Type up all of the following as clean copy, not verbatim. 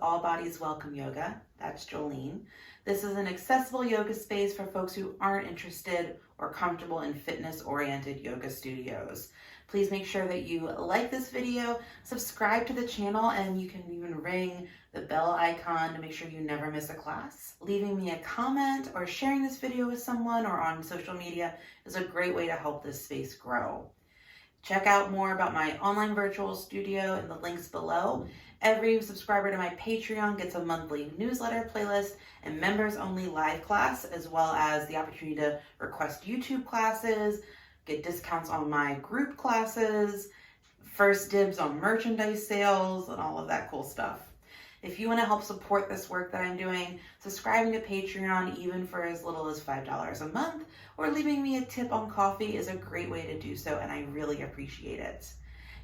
All Bodies Welcome Yoga. That's Jolene. This is an accessible yoga space for folks who aren't interested or comfortable in fitness-oriented yoga studios. Please make sure that you like this video, subscribe to the channel, and you can even ring the bell icon to make sure you never miss a class. Leaving me a comment or sharing this video with someone or on social media is a great way to help this space grow. Check out more about my online virtual studio in the links below. Every subscriber to my Patreon gets a monthly newsletter, playlist, and members-only live class, as well as the opportunity to request YouTube classes, get discounts on my group classes, first dibs on merchandise sales, and all of that cool stuff. If you want to help support this work that I'm doing, subscribing to Patreon even for as little as $5 a month, or leaving me a tip on coffee is a great way to do so, and I really appreciate it.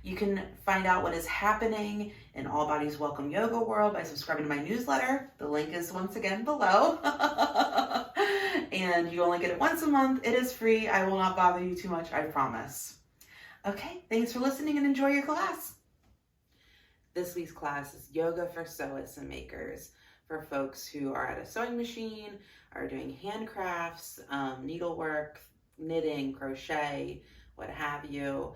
You can find out what is happening in All Bodies Welcome Yoga world by subscribing to my newsletter. The link is once again below. And you only get it once a month. It is free. I will not bother you too much, I promise. Okay, thanks for listening and enjoy your class. This week's class is Yoga for Sewists and Makers, for folks who are at a sewing machine, are doing handcrafts, needlework, knitting, crochet, what have you.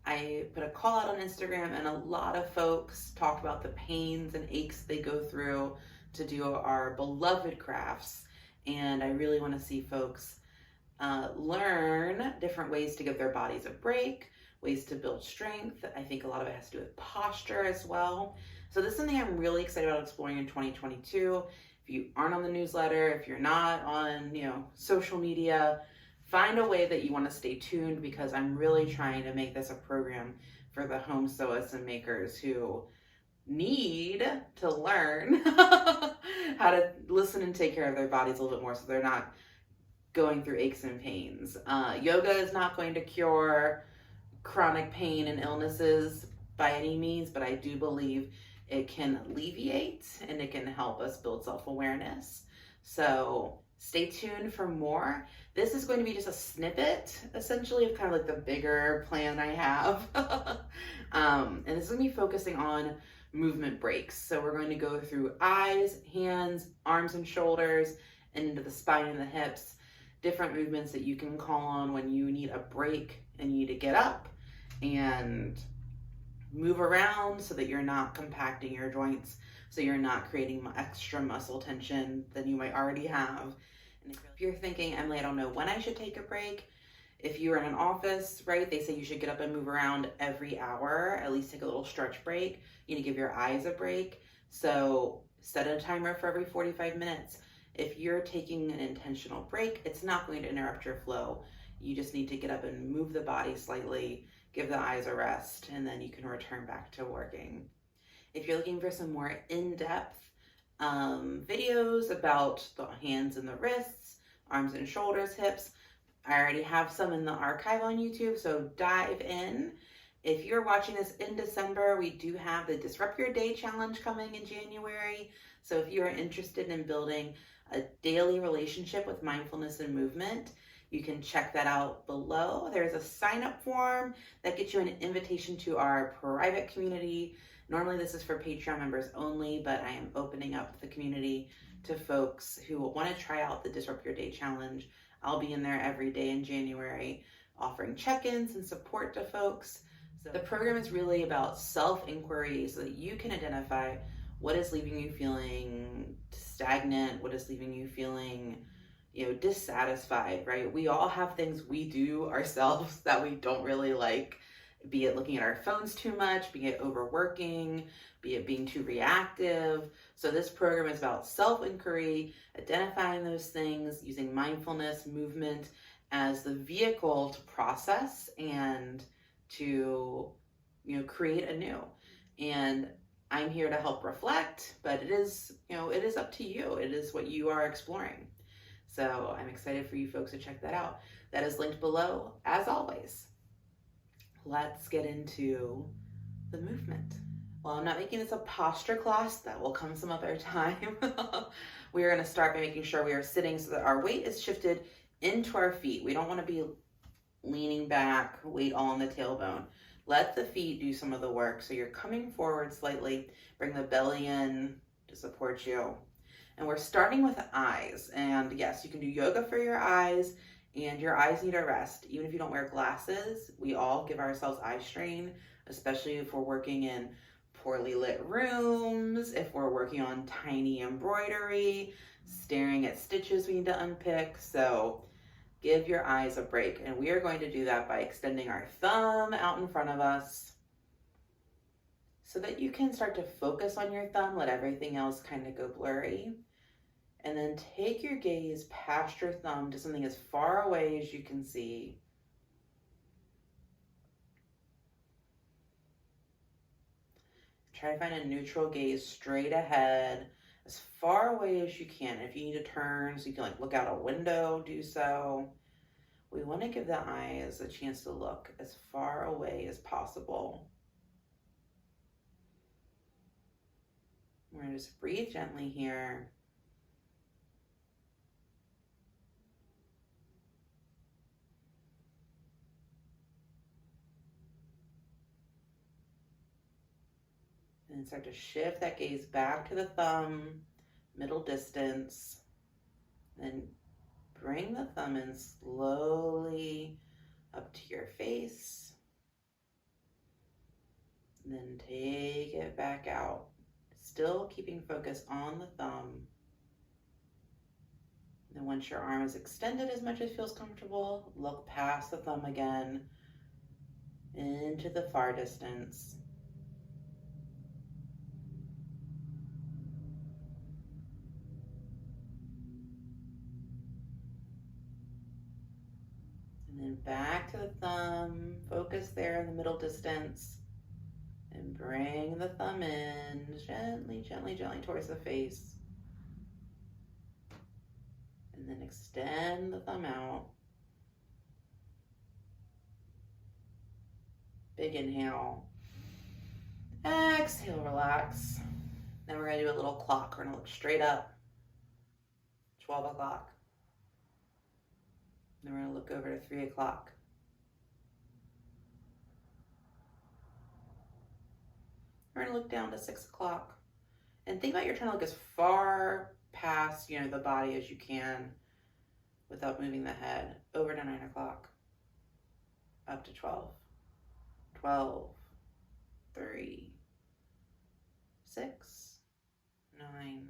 I put a call out on Instagram, and a lot of folks talk about the pains and aches they go through to do our beloved crafts. And I really want to see folks learn different ways to give their bodies a break, ways to build strength. I think a lot of it has to do with posture as well. So this is something I'm really excited about exploring in 2022. If you aren't on the newsletter, if you're not on, social media, find a way that you want to stay tuned, because I'm really trying to make this a program for the home sewists and makers who need to learn how to listen and take care of their bodies a little bit more, so they're not going through aches and pains. Yoga is not going to cure chronic pain and illnesses by any means, but I do believe it can alleviate and it can help us build self-awareness. So stay tuned for more. This is going to be just a snippet, essentially, of kind of like the bigger plan I have. And this is going to be focusing on movement breaks. So we're going to go through eyes, hands, arms and shoulders, and into the spine and the hips. Different movements that you can call on when you need a break and you need to get up and move around so that you're not compacting your joints, so you're not creating extra muscle tension than you might already have. And if you're thinking, Emily, I don't know when I should take a break. If you're in an office, right, they say you should get up and move around every hour, at least take a little stretch break. You need to give your eyes a break. So set a timer for every 45 minutes. If you're taking an intentional break, it's not going to interrupt your flow. You just need to get up and move the body slightly, give the eyes a rest, and then you can return back to working. If you're looking for some more in-depth videos about the hands and the wrists, arms and shoulders, hips, I already have some in the archive on YouTube, so dive in. If you're watching this in December, we do have the Disrupt Your Day Challenge coming in January. So if you are interested in building a daily relationship with mindfulness and movement, you can check that out below. There's a sign-up form that gets you an invitation to our private community. Normally this is for Patreon members only, but I am opening up the community to folks who want to try out the Disrupt Your Day Challenge. I'll be in there every day in January offering check-ins and support to folks. So the program is really about self-inquiry so that you can identify what is leaving you feeling stagnant, what is leaving you feeling dissatisfied, right? We all have things we do ourselves that we don't really like, be it looking at our phones too much, be it overworking, be it being too reactive. So this program is about self-inquiry, identifying those things, using mindfulness, movement as the vehicle to process and to, create anew. And I'm here to help reflect, but it is up to you. It is what you are exploring. So I'm excited for you folks to check that out. That is linked below, as always. Let's get into the movement. Well, I'm not making this a posture class. That will come some other time. We are going to start by making sure we are sitting so that our weight is shifted into our feet. We don't want to be leaning back, weight all on the tailbone. Let the feet do some of the work. So you're coming forward slightly, bring the belly in, to support you. And we're starting with eyes. And yes, you can do yoga for your eyes, and your eyes need a rest. Even if you don't wear glasses, we all give ourselves eye strain, especially if we're working in poorly lit rooms, if we're working on tiny embroidery, staring at stitches we need to unpick. So give your eyes a break. And we are going to do that by extending our thumb out in front of us so that you can start to focus on your thumb, let everything else kind of go blurry. And then take your gaze past your thumb to something as far away as you can see. Try to find a neutral gaze straight ahead, as far away as you can. If you need to turn so you can like look out a window, do so. We want to give the eyes a chance to look as far away as possible. We're going to just breathe gently here. And start to shift that gaze back to the thumb, middle distance. Then bring the thumb in slowly up to your face. And then take it back out, still keeping focus on the thumb. And then once your arm is extended as much as feels comfortable, look past the thumb again into the far distance. And then back to the thumb, focus there in the middle distance, and bring the thumb in gently, gently, gently towards the face. And then extend the thumb out. Big inhale. Exhale, relax. Then we're going to do a little clock. We're going to look straight up. 12 o'clock. Then we're going to look over to 3 o'clock. We're going to look down to 6 o'clock. And think about you're trying to look as far past, the body as you can without moving the head. Over to 9 o'clock. Up to 12. 12. 3. 6. 9.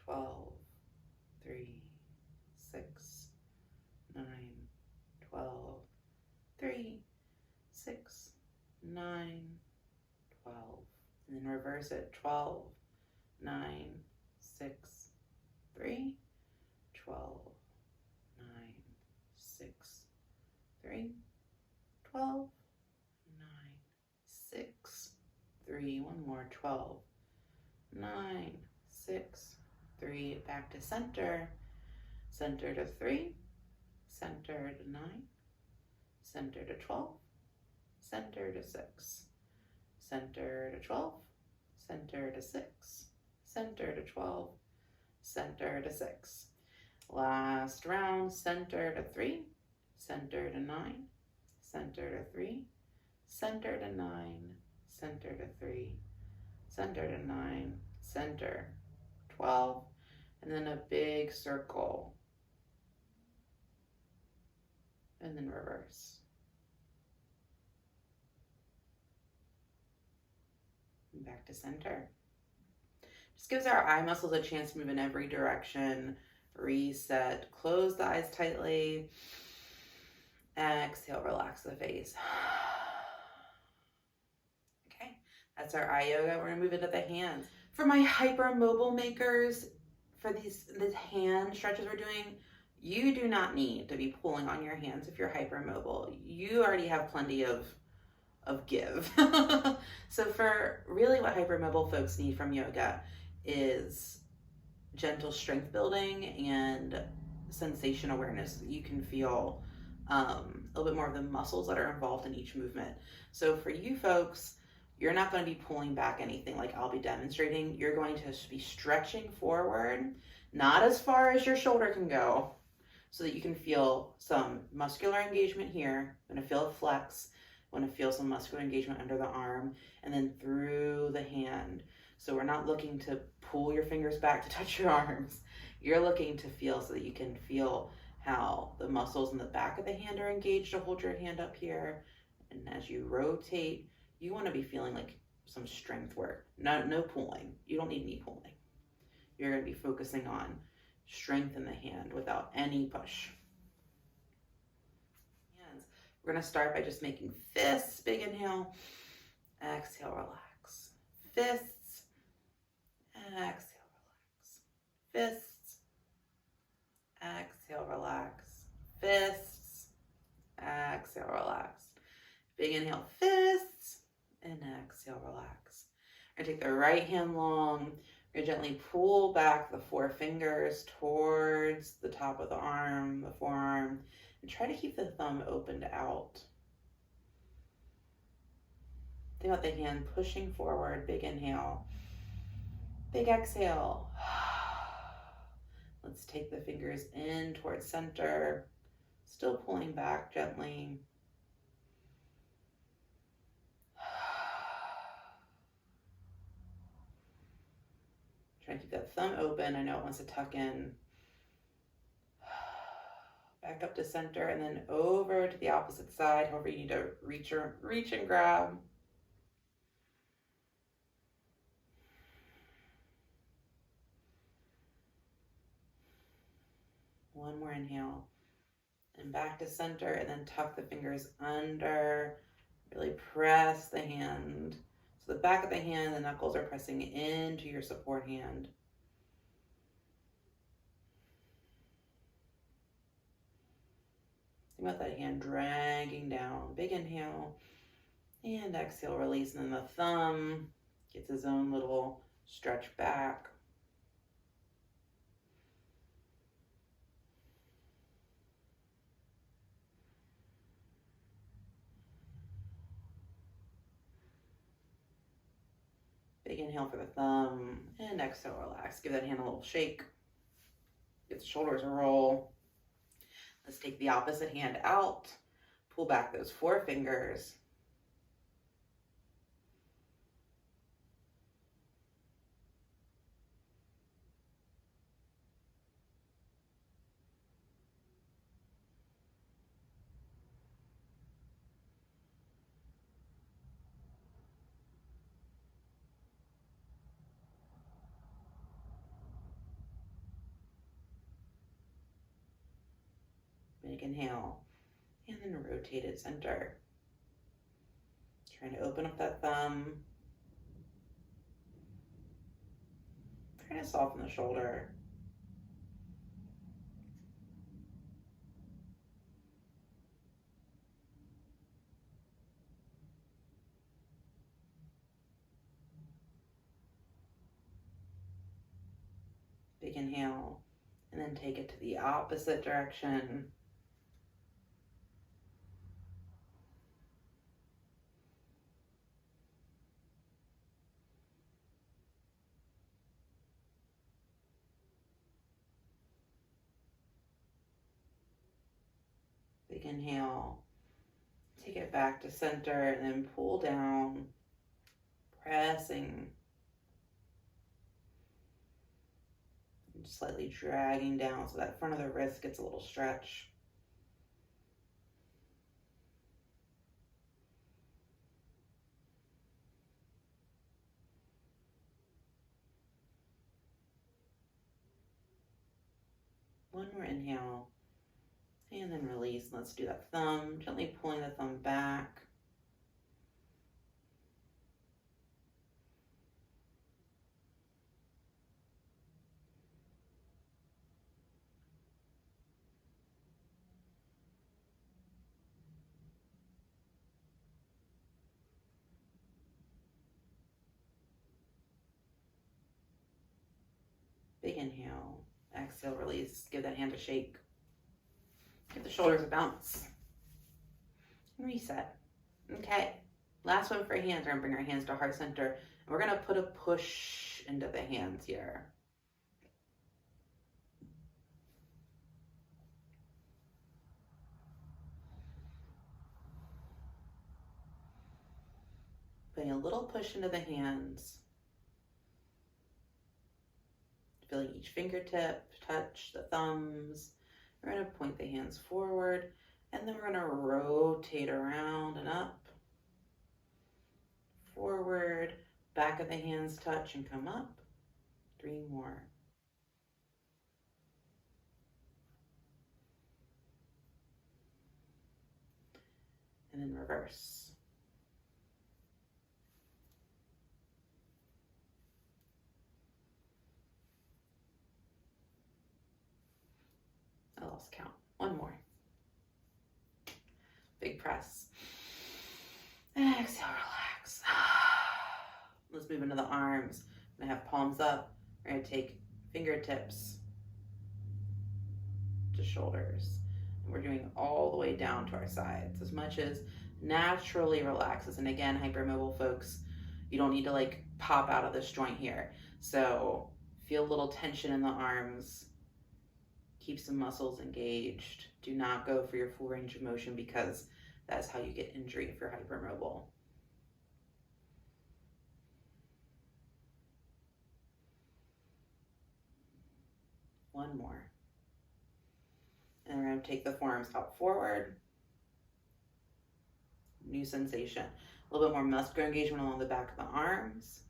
12. 3. 6. 9, 12, 3, 6, 9, 12. And then reverse it. 12, 9, 6, 3, 12, 9, 6, 3, 12, 9, 6, 3. One more. 12, 9, 6, 3. Back to center. Center to 3. Center to 9, center to 12, center to 6, center to 12, center to 6, center to 12, center to 6. Last round, center to 3, center to 9, center to 3, center to 9, center to 3, center to 9, center, 12, and then a big circle. And then reverse. And back to center. Just gives our eye muscles a chance to move in every direction. Reset. Close the eyes tightly. Exhale, relax the face. Okay, that's our eye yoga. We're gonna move into the hands. For my hypermobile makers, for these hand stretches we're doing, you do not need to be pulling on your hands if you're hypermobile. You already have plenty of give. So for really what hypermobile folks need from yoga is gentle strength building and sensation awareness. You can feel a little bit more of the muscles that are involved in each movement. So for you folks, you're not going to be pulling back anything like I'll be demonstrating. You're going to be stretching forward, not as far as your shoulder can go, so that you can feel some muscular engagement here. I'm going to feel a flex. I want to feel some muscular engagement under the arm and then through the hand. So we're not looking to pull your fingers back to touch your arms. You're looking to feel so that you can feel how the muscles in the back of the hand are engaged to hold your hand up here. And as you rotate, you want to be feeling like some strength work. No pulling. You don't need any pulling. You're going to be focusing on strength in the hand without any push. Hands. We're going to start by just making fists. Big inhale. Exhale, relax. Fists. Exhale, relax. Fists. Exhale, relax. Fists. Exhale, relax. Big inhale, fists. And exhale, relax. We're going to take the right hand long. We're going to gently pull back the 4 fingers towards the top of the arm, the forearm, and try to keep the thumb opened out. Think about the hand pushing forward. Big inhale. Big exhale. Let's take the fingers in towards center. Still pulling back gently. Try to keep that thumb open. I know it wants to tuck in. Back up to center and then over to the opposite side. However you need to reach and grab. One more inhale. And back to center and then tuck the fingers under. Really press the hand. So the back of the hand, the knuckles are pressing into your support hand. Think about that hand dragging down. Big inhale and exhale, release. And then the thumb gets his own little stretch back. Big inhale for the thumb and exhale, relax. Give that hand a little shake. Get the shoulders a roll. Let's take the opposite hand out. Pull back those 4 fingers. Big inhale, and then rotate it center. Trying to open up that thumb. Trying to soften the shoulder. Big inhale, and then take it to the opposite direction. Big inhale, take it back to center and then pull down, pressing, and slightly dragging down so that front of the wrist gets a little stretch. One more inhale. And then release. Let's do that thumb, gently pulling the thumb back. Big inhale, exhale, release. Give that hand a shake. Give the shoulders a bounce. Reset. Okay, last one for hands. We're gonna bring our hands to heart center. And we're gonna put a push into the hands here. Putting a little push into the hands. Feeling each fingertip, touch the thumbs. We're going to point the hands forward, and then we're going to rotate around and up. Forward, back of the hands touch and come up. 3 more. And then reverse. I lost count. 1 more. Big press. Exhale, relax. Let's move into the arms. I'm gonna have palms up. We're gonna take fingertips to shoulders. And we're doing all the way down to our sides, as much as naturally relaxes. And again, hypermobile folks, you don't need to like pop out of this joint here. So feel a little tension in the arms. Keep some muscles engaged. Do not go for your full range of motion, because that's how you get injury if you're hypermobile. One more. And we're going to take the forearms out forward. New sensation. A little bit more muscular engagement along the back of the arms.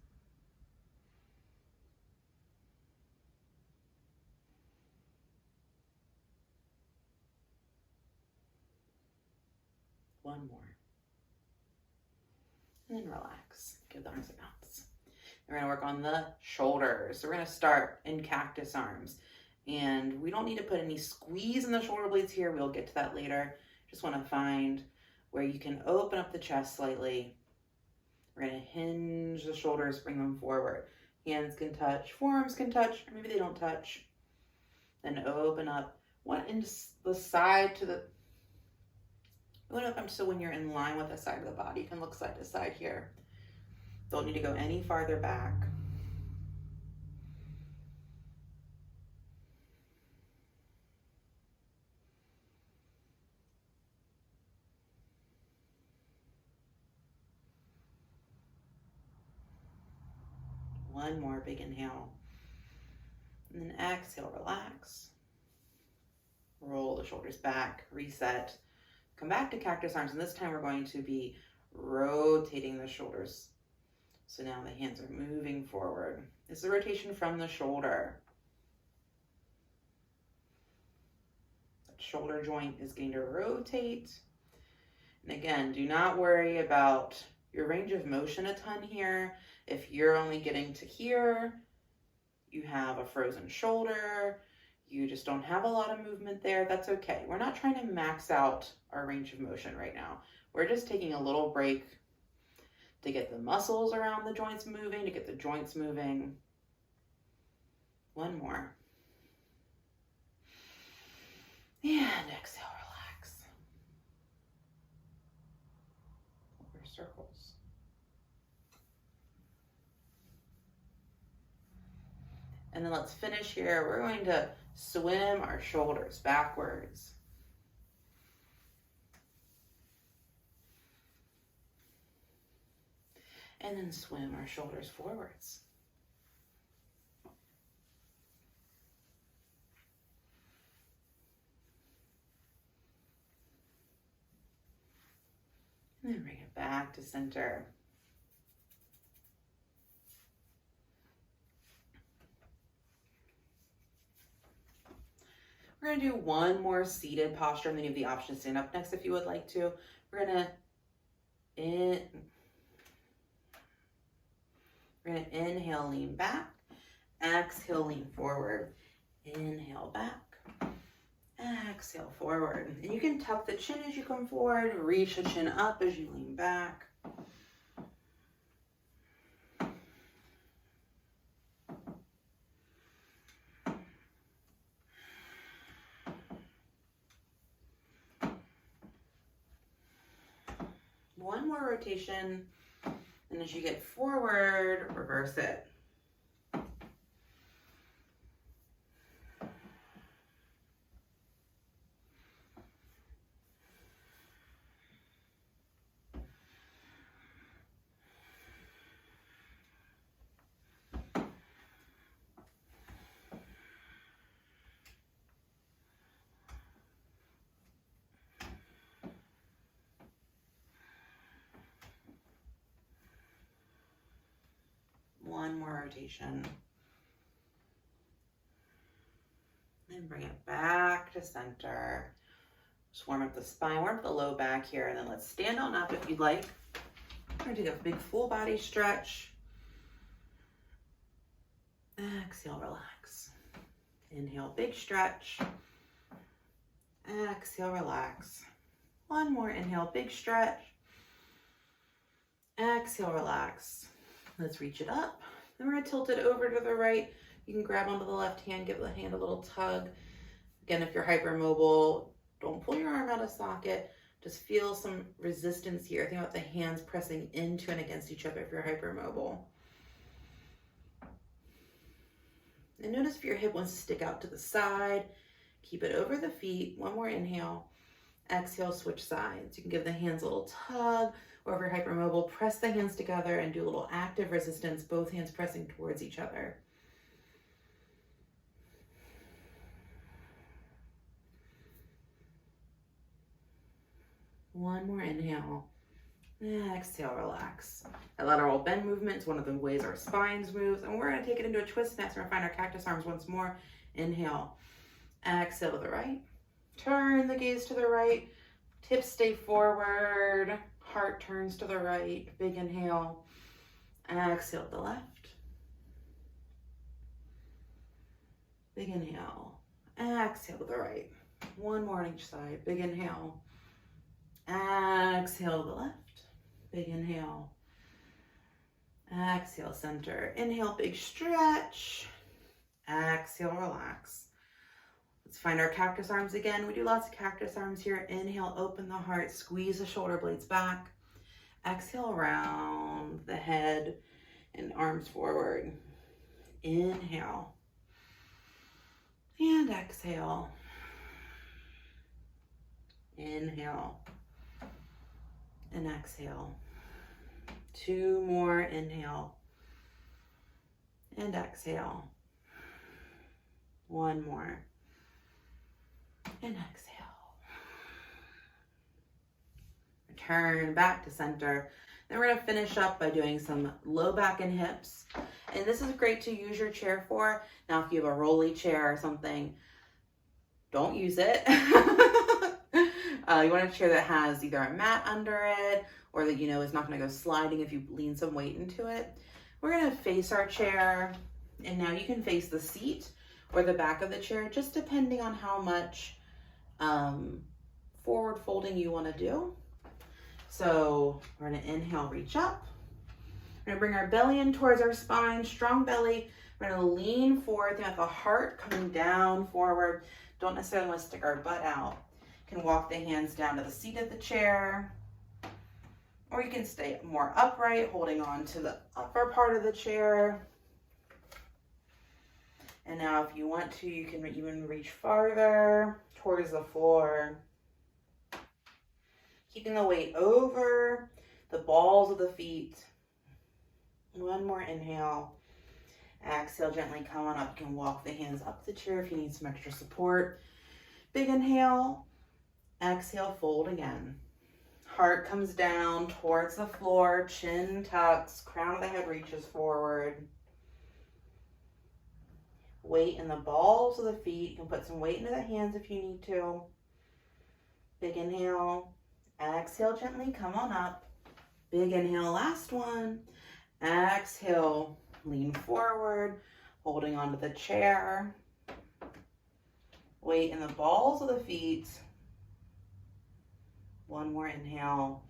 One more. And then relax. Give the arms a bounce. We're going to work on the shoulders. So we're going to start in cactus arms. And we don't need to put any squeeze in the shoulder blades here. We'll get to that later. Just want to find where you can open up the chest slightly. We're going to hinge the shoulders, bring them forward. Hands can touch, forearms can touch, or maybe they don't touch. Then open up. One into the side to the... Open up so when you're in line with the side of the body, you can look side to side here. Don't need to go any farther back. One more big inhale. And then exhale, relax. Roll the shoulders back, reset. Come back to cactus arms, and this time we're going to be rotating the shoulders. So now the hands are moving forward. This is a rotation from the shoulder. That shoulder joint is going to rotate. And again, do not worry about your range of motion a ton here. If you're only getting to here, you have a frozen shoulder, you just don't have a lot of movement there, that's okay. We're not trying to max out our range of motion right now. We're just taking a little break to get the muscles around the joints moving, to get the joints moving. One more. And exhale, relax. Over circles. And then let's finish here. We're going to swim our shoulders backwards. And then swim our shoulders forwards. And then bring it back to center. We're going to do one more seated posture, and then you have the option to stand up next if you would like to. We're going to inhale, lean back. Exhale, lean forward. Inhale, back. Exhale, forward. And you can tuck the chin as you come forward. Reach the chin up as you lean back. One more rotation, and as you get forward, reverse it. more rotation. And bring it back to center. Just warm up the spine, warm up the low back here, and then let's stand on up if you'd like. We're gonna take a big full body stretch. Exhale, relax. Inhale, big stretch. Exhale, relax. One more, inhale, big stretch. Exhale, relax. Let's reach it up. Then we're gonna tilt it over to the right. You can grab onto the left hand, give the hand a little tug. Again, if you're hypermobile, don't pull your arm out of socket. Just feel some resistance here. Think about the hands pressing into and against each other if you're hypermobile. And notice if your hip wants to stick out to the side, keep it over the feet. One more inhale. Exhale, switch sides. You can give the hands a little tug, or if you're hypermobile, press the hands together and do a little active resistance, both hands pressing towards each other. One more inhale. Exhale, relax. That lateral bend movement is one of the ways our spines move. And we're going to take it into a twist next. We're going to find our cactus arms once more. Inhale. Exhale to the right. Turn the gaze to the right. Hips stay forward. Heart turns to the right. Big inhale. Exhale to the left. Big inhale. Exhale to the right. One more on each side. Big inhale. Exhale to the left. Big inhale. Exhale, center. Inhale, big stretch. Exhale, relax. Let's find our cactus arms again. We do lots of cactus arms here. Inhale, open the heart, squeeze the shoulder blades back. Exhale, round the head and arms forward. Inhale. And exhale. Inhale. And exhale. Two more, inhale. And exhale. One more. And exhale. Return back to center. Then we're gonna finish up by doing some low back and hips. And this is great to use your chair for. Now, if you have a rolly chair or something, don't use it. You want a chair that has either a mat under it or that you know is not going to go sliding if you lean some weight into it. We're going to face our chair, and now you can face the seat or the back of the chair, just depending on how much forward folding you want to do. So we're going to inhale, reach up. We're going to bring our belly in towards our spine, strong belly. We're going to lean forward, think about the heart coming down forward. Don't necessarily want to stick our butt out. Can walk the hands down to the seat of the chair, or you can stay more upright, holding on to the upper part of the chair. And now if you want to, you can even reach farther towards the floor, keeping the weight over the balls of the feet. One more inhale. Exhale, gently come on up. You can walk the hands up the chair if you need some extra support. Big inhale. Exhale, fold again. Heart comes down towards the floor, chin tucks, crown of the head reaches forward. Weight in the balls of the feet. You can put some weight into the hands if you need to. Big inhale. Exhale, gently come on up. Big inhale, last one. Exhale, lean forward, holding onto the chair. Weight in the balls of the feet. One more inhale.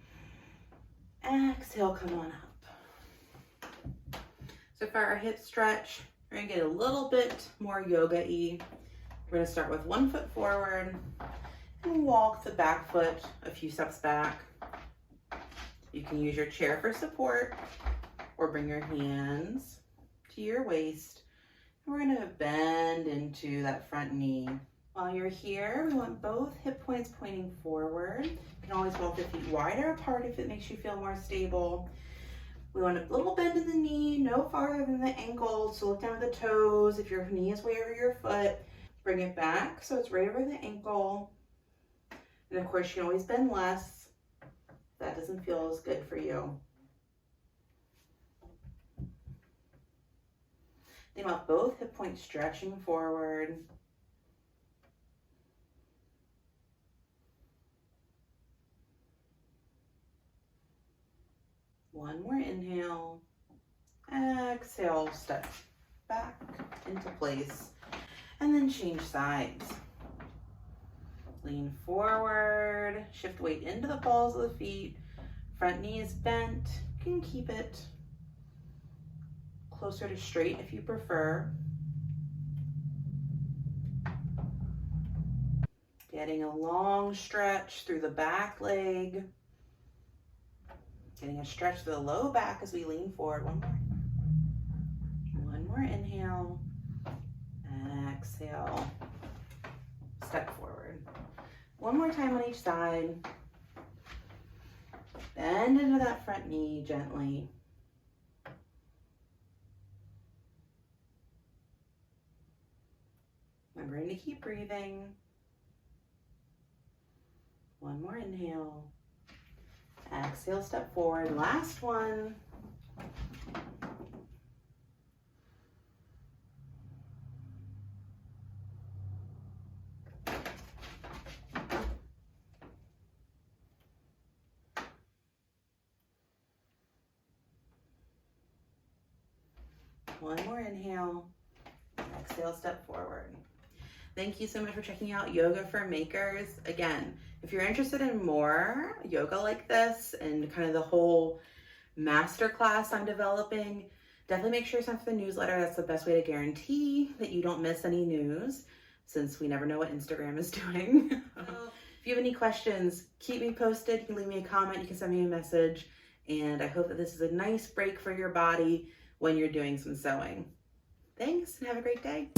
Exhale, come on up. So for our hip stretch, we're gonna get a little bit more yoga-y. We're gonna start with one foot forward and walk the back foot a few steps back. You can use your chair for support or bring your hands to your waist. And we're gonna bend into that front knee. While you're here, we want both hip points pointing forward. You can always walk your feet wider apart if it makes you feel more stable. We want a little bend in the knee, no farther than the ankle. So look down at the toes. If your knee is way over your foot, bring it back so it's right over the ankle. And of course, you can always bend less if that doesn't feel as good for you. Think about both hip points stretching forward. One more inhale. Exhale, step back into place. And then change sides. Lean forward, shift weight into the balls of the feet. Front knee is bent. You can keep it closer to straight if you prefer. Getting a long stretch through the back leg. Getting a stretch through the low back as we lean forward. One more. One more inhale. Exhale. Step forward. One more time on each side. Bend into that front knee gently. Remembering to keep breathing. One more inhale. Exhale, step forward. Last one. One more inhale. Exhale, step forward. Thank you so much for checking out Yoga for Makers. Again, if you're interested in more yoga like this and kind of the whole masterclass I'm developing, definitely make sure you sign up for the newsletter. That's the best way to guarantee that you don't miss any news, since we never know what Instagram is doing. If you have any questions, keep me posted. You can leave me a comment, you can send me a message, and I hope that this is a nice break for your body when you're doing some sewing. Thanks, and have a great day.